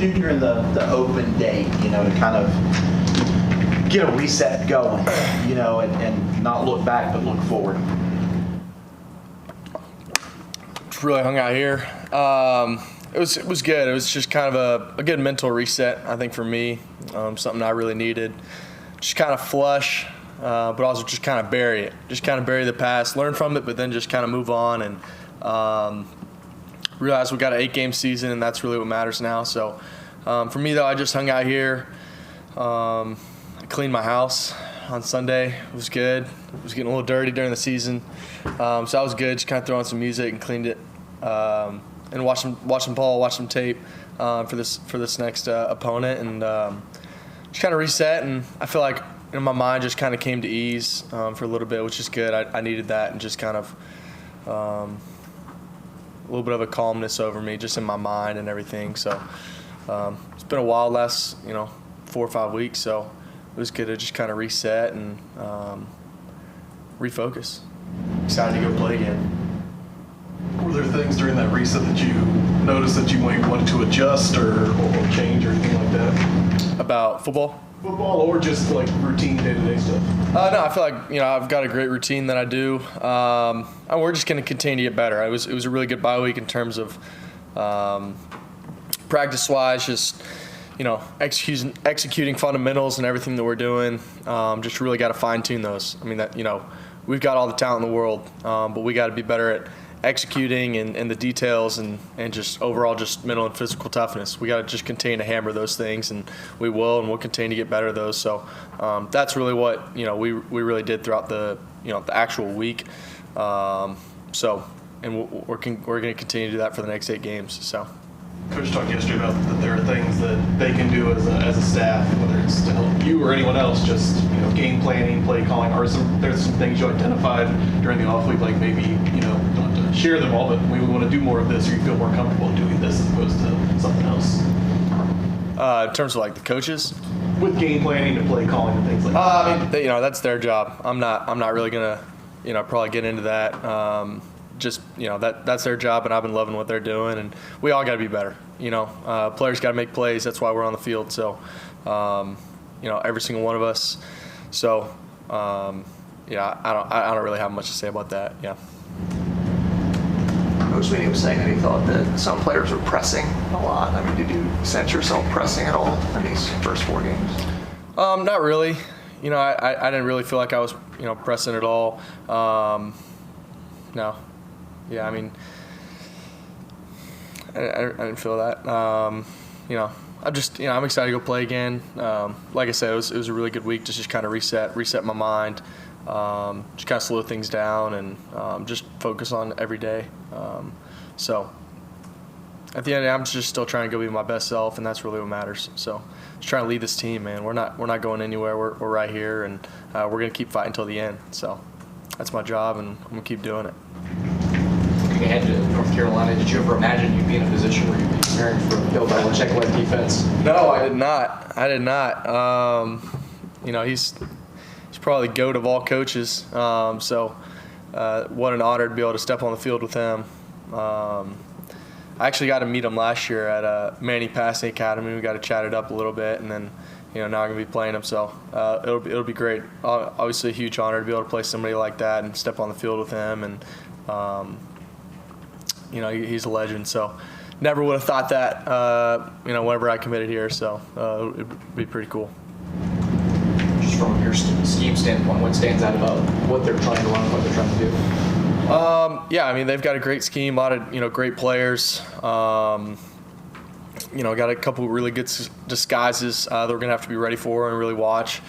do during the open day, to kind of get a reset going, and not look back but look forward? Just really hung out here. It was good. It was just kind of a good mental reset, I think, for me. Something I really needed. Just kind of flush, but also just kind of bury it. Just kind of bury the past, learn from it, but then just kind of move on and realize we got an 8-game season, and that's really what matters now. So for me, though, I just hung out here. I cleaned my house on Sunday. It was good. It was getting a little dirty during the season. So that was good. Just kind of throw on some music and cleaned it. And watch some ball, watch some tape for this next opponent, and just kind of reset. And I feel like my mind just kind of came to ease for a little bit, which is good. I needed that, and just kind of a little bit of a calmness over me, just in my mind and everything. So it's been a wild last 4 or 5 weeks, so it was good to just kind of reset and refocus. Excited to go play again. Were there things during that reset that you noticed that you might want to adjust or change or anything like that? About football? Football or just like routine day-to-day stuff? No, I feel like I've got a great routine that I do. And we're just going to continue to get better. It was a really good bye week in terms of practice-wise, just executing fundamentals and everything that we're doing. Just really got to fine-tune those. I mean, we've got all the talent in the world, but we got to be better at executing and the details and just overall just mental and physical toughness. We got to just continue to hammer those things, and we'll continue to get better at those. So that's really what we really did throughout the the actual week. And we're going to continue to do that for the next 8 games. So. Coach talked yesterday about that there are things that they can do as a staff, whether it's to help you or anyone else, just game planning, play calling. There's some things you identified during the off week, like maybe don't have to share them all, but we want to do more of this, or you feel more comfortable doing this as opposed to something else. In terms of like the coaches, with game planning and play calling and things like that. I mean, that's their job. I'm not really gonna probably get into that. That's their job, and I've been loving what they're doing, and we all got to be better. Players got to make plays. That's why we're on the field. So, every single one of us. So, I don't really have much to say about that. Yeah. Coach Sweeney was saying that he thought that some players were pressing a lot. I mean, did you sense yourself pressing at all in these first 4 games? Not really. I didn't really feel like I was pressing at all. No. Yeah, I mean, I didn't feel that. I'm excited to go play again. Like I said, it was a really good week. Just kind of reset my mind, just kind of slow things down, and just focus on every day. So at the end of the day, I'm just still trying to go be my best self, and that's really what matters. So just trying to lead this team, man. We're not going anywhere. We're right here, and we're gonna keep fighting until the end. So that's my job, and I'm gonna keep doing it. Ahead to North Carolina, did you ever imagine you'd be in a position where you'd be preparing for Bill Belichick-led defense? No, I did not. He's probably the GOAT of all coaches. So what an honor to be able to step on the field with him. I actually got to meet him last year at Manny Passing Academy. We got to chat it up a little bit, and then now I'm gonna be playing him. So it'll be great. Obviously, a huge honor to be able to play somebody like that and step on the field with him, and he's a legend. So never would have thought that whenever I committed here. So it'd be pretty cool. Just from your scheme standpoint, what stands out about what they're trying to run, what they're trying to do? I mean, they've got a great scheme, a lot of great players. Got a couple really good disguises that we're gonna have to be ready for and really watch.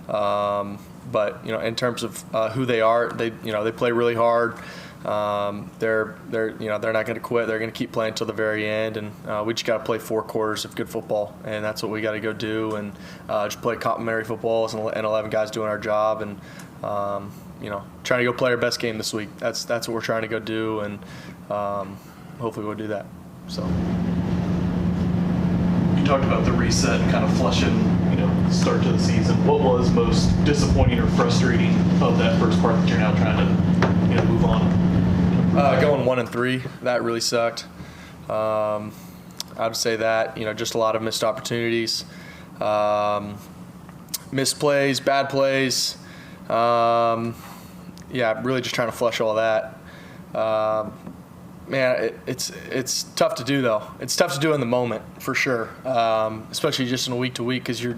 But in terms of who they are, they play really hard. They're not going to quit. They're going to keep playing until the very end, and we just got to play 4 quarters of good football, and that's what we got to go do, and just play complementary football and 11 guys doing our job, and trying to go play our best game this week. That's what we're trying to go do, and hopefully we'll do that. So you talked about the reset and kind of flushing start to the season. What was most disappointing or frustrating of that first part that you're now trying to move on? Going 1-3, that really sucked. I would say that, just a lot of missed opportunities, missed plays, bad plays. Really just trying to flush all that. Man, it's tough to do though. It's tough to do in the moment for sure, especially just in a week to week, because you're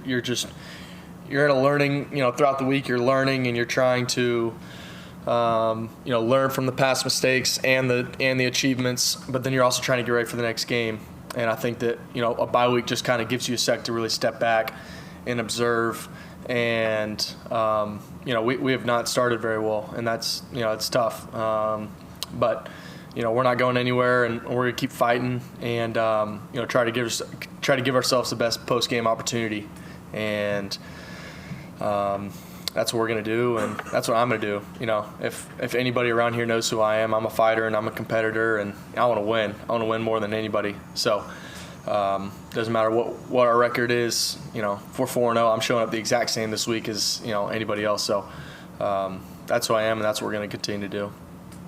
in a learning. Throughout the week you're learning and you're trying to learn from the past mistakes and the achievements, but then you're also trying to get ready for the next game. And I think that a bye week just kind of gives you a sec to really step back and observe. And we have not started very well, and that's it's tough. But we're not going anywhere, and we're gonna keep fighting and try to give ourselves the best post game opportunity. And that's what we're gonna do, and that's what I'm gonna do. If anybody around here knows who I am, I'm a fighter and I'm a competitor, and I want to win. I want to win more than anybody. So doesn't matter what our record is. If we're 4-0, I'm showing up the exact same this week as anybody else. So that's who I am, and that's what we're gonna continue to do.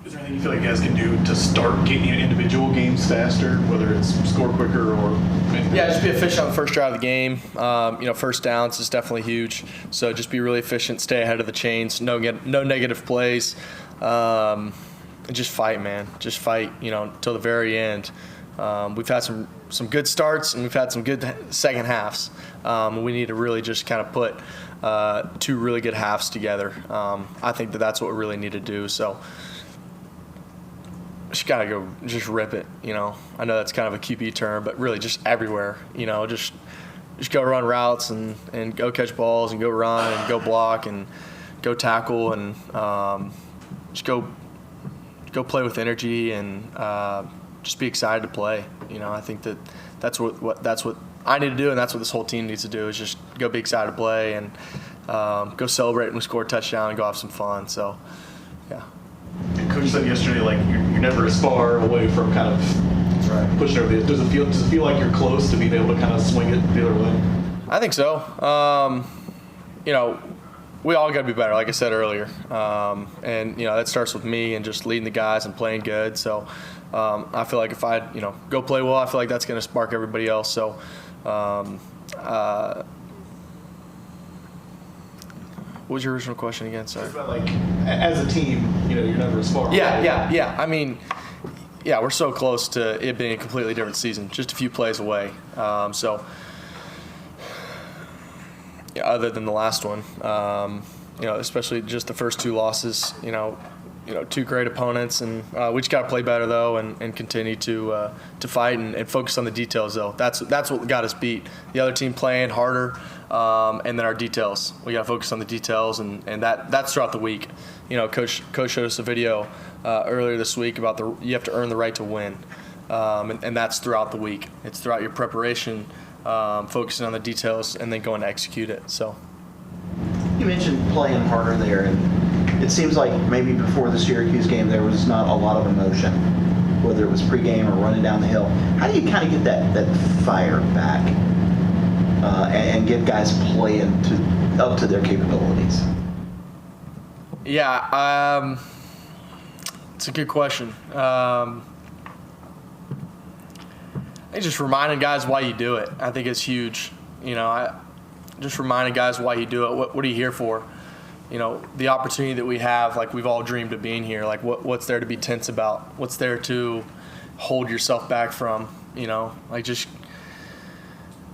Is there anything you feel like you guys can do to start getting individual games faster, whether it's score quicker or anything? Yeah, just be efficient on the first drive of the game. First downs is definitely huge. So just be really efficient, stay ahead of the chains, no negative plays. And just fight, man. Just fight, till the very end. We've had some good starts and we've had some good second halves. We need to really just kind of put two really good halves together. I think that's what we really need to do. So just gotta go, just rip it. I know that's kind of a QB term, but really just everywhere. Just go run routes and go catch balls and go run and go block and go tackle and just go play with energy and just be excited to play. I think that's what I need to do, and that's what this whole team needs to do, is just go be excited to play and go celebrate when we score a touchdown and go have some fun. So, yeah. And Coach said yesterday, you're never as far away from kind of pushing over the. Does it feel like you're close to being able to kind of swing it the other way? I think so. We all got to be better, like I said earlier, and that starts with me and just leading the guys and playing good. So I feel like if I go play well, I feel like that's going to spark everybody else. So. What was your original question again? Sorry. Just about as a team, you're never as far away. Yeah. I mean, we're so close to it being a completely different season, just a few plays away. Other than the last one, especially just the first two losses, two great opponents, and we just got to play better though, and continue to fight and focus on the details though. That's what got us beat. The other team playing harder, and then our details. We got to focus on the details, and that's throughout the week. Coach showed us a video earlier this week about you have to earn the right to win, and that's throughout the week. It's throughout your preparation, focusing on the details, and then going to execute it. So. You mentioned playing harder there, and it seems like maybe before the Syracuse game there was not a lot of emotion, whether it was pregame or running down the hill. How do you kind of get that fire back and get guys playing up to their capabilities? Yeah, it's a good question. I think just reminding guys why you do it, I think is huge. Just reminding guys why you do it. What are you here for? The opportunity that we have, we've all dreamed of being here. What's there to be tense about? What's there to hold yourself back from? Just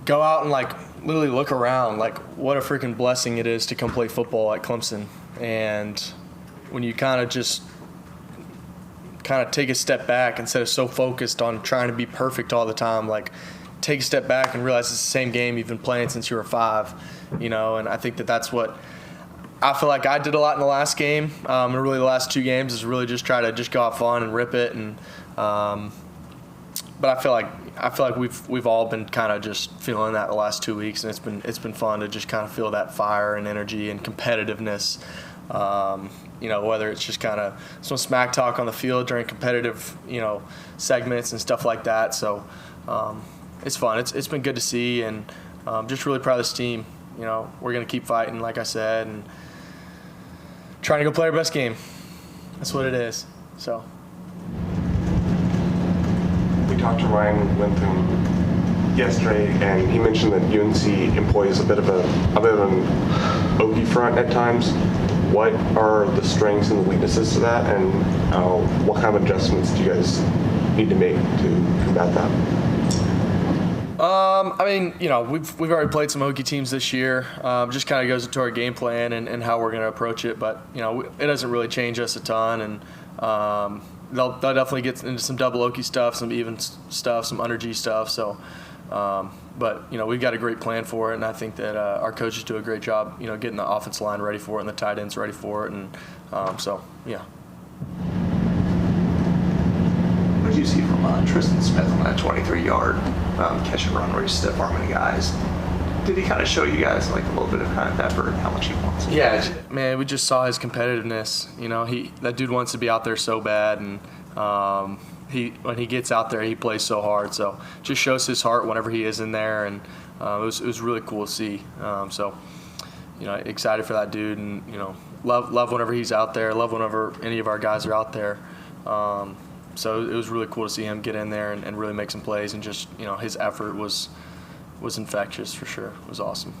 go out and literally look around. What a freaking blessing it is to come play football at Clemson. And when you kind of take a step back instead of so focused on trying to be perfect all the time, take a step back and realize it's the same game you've been playing since you were 5, and I think that's what I feel like I did a lot in the last game, and really the last 2 games is really just try to just go have fun and rip it, and but I feel like we've all been kind of just feeling that the last 2 weeks, and it's been fun to just kind of feel that fire and energy and competitiveness. Whether it's just kind of some smack talk on the field during competitive, segments and stuff like that. So it's fun. It's been good to see, and just really proud of this team. We're going to keep fighting, like I said, and trying to go play our best game. That's what it is. So. We talked to Ryan Lintham yesterday, and he mentioned that UNC employs a bit of an Okie front at times. What are the strengths and the weaknesses to that, and what kind of adjustments do you guys need to make to combat that? I mean, we've already played some Hokie teams this year. Just kind of goes into our game plan and how we're going to approach it. But it doesn't really change us a ton, and they'll definitely get into some double Hokie stuff, some even stuff, some under G stuff. So, but we've got a great plan for it, and I think that our coaches do a great job, getting the offensive line ready for it and the tight ends ready for it, and so yeah. What did you see from Tristan Smith on that 23-yard catch and run where he's stiff arming the guys? Did he kind of show you guys like a little bit of kind of effort, how much he wants? Yeah, man, we just saw his competitiveness. That dude wants to be out there so bad, and when he gets out there, he plays so hard. So just shows his heart whenever he is in there, and it was really cool to see. So excited for that dude, and love whenever he's out there. Love whenever any of our guys are out there. So it was really cool to see him get in there and really make some plays, and just his effort was infectious for sure. It was awesome.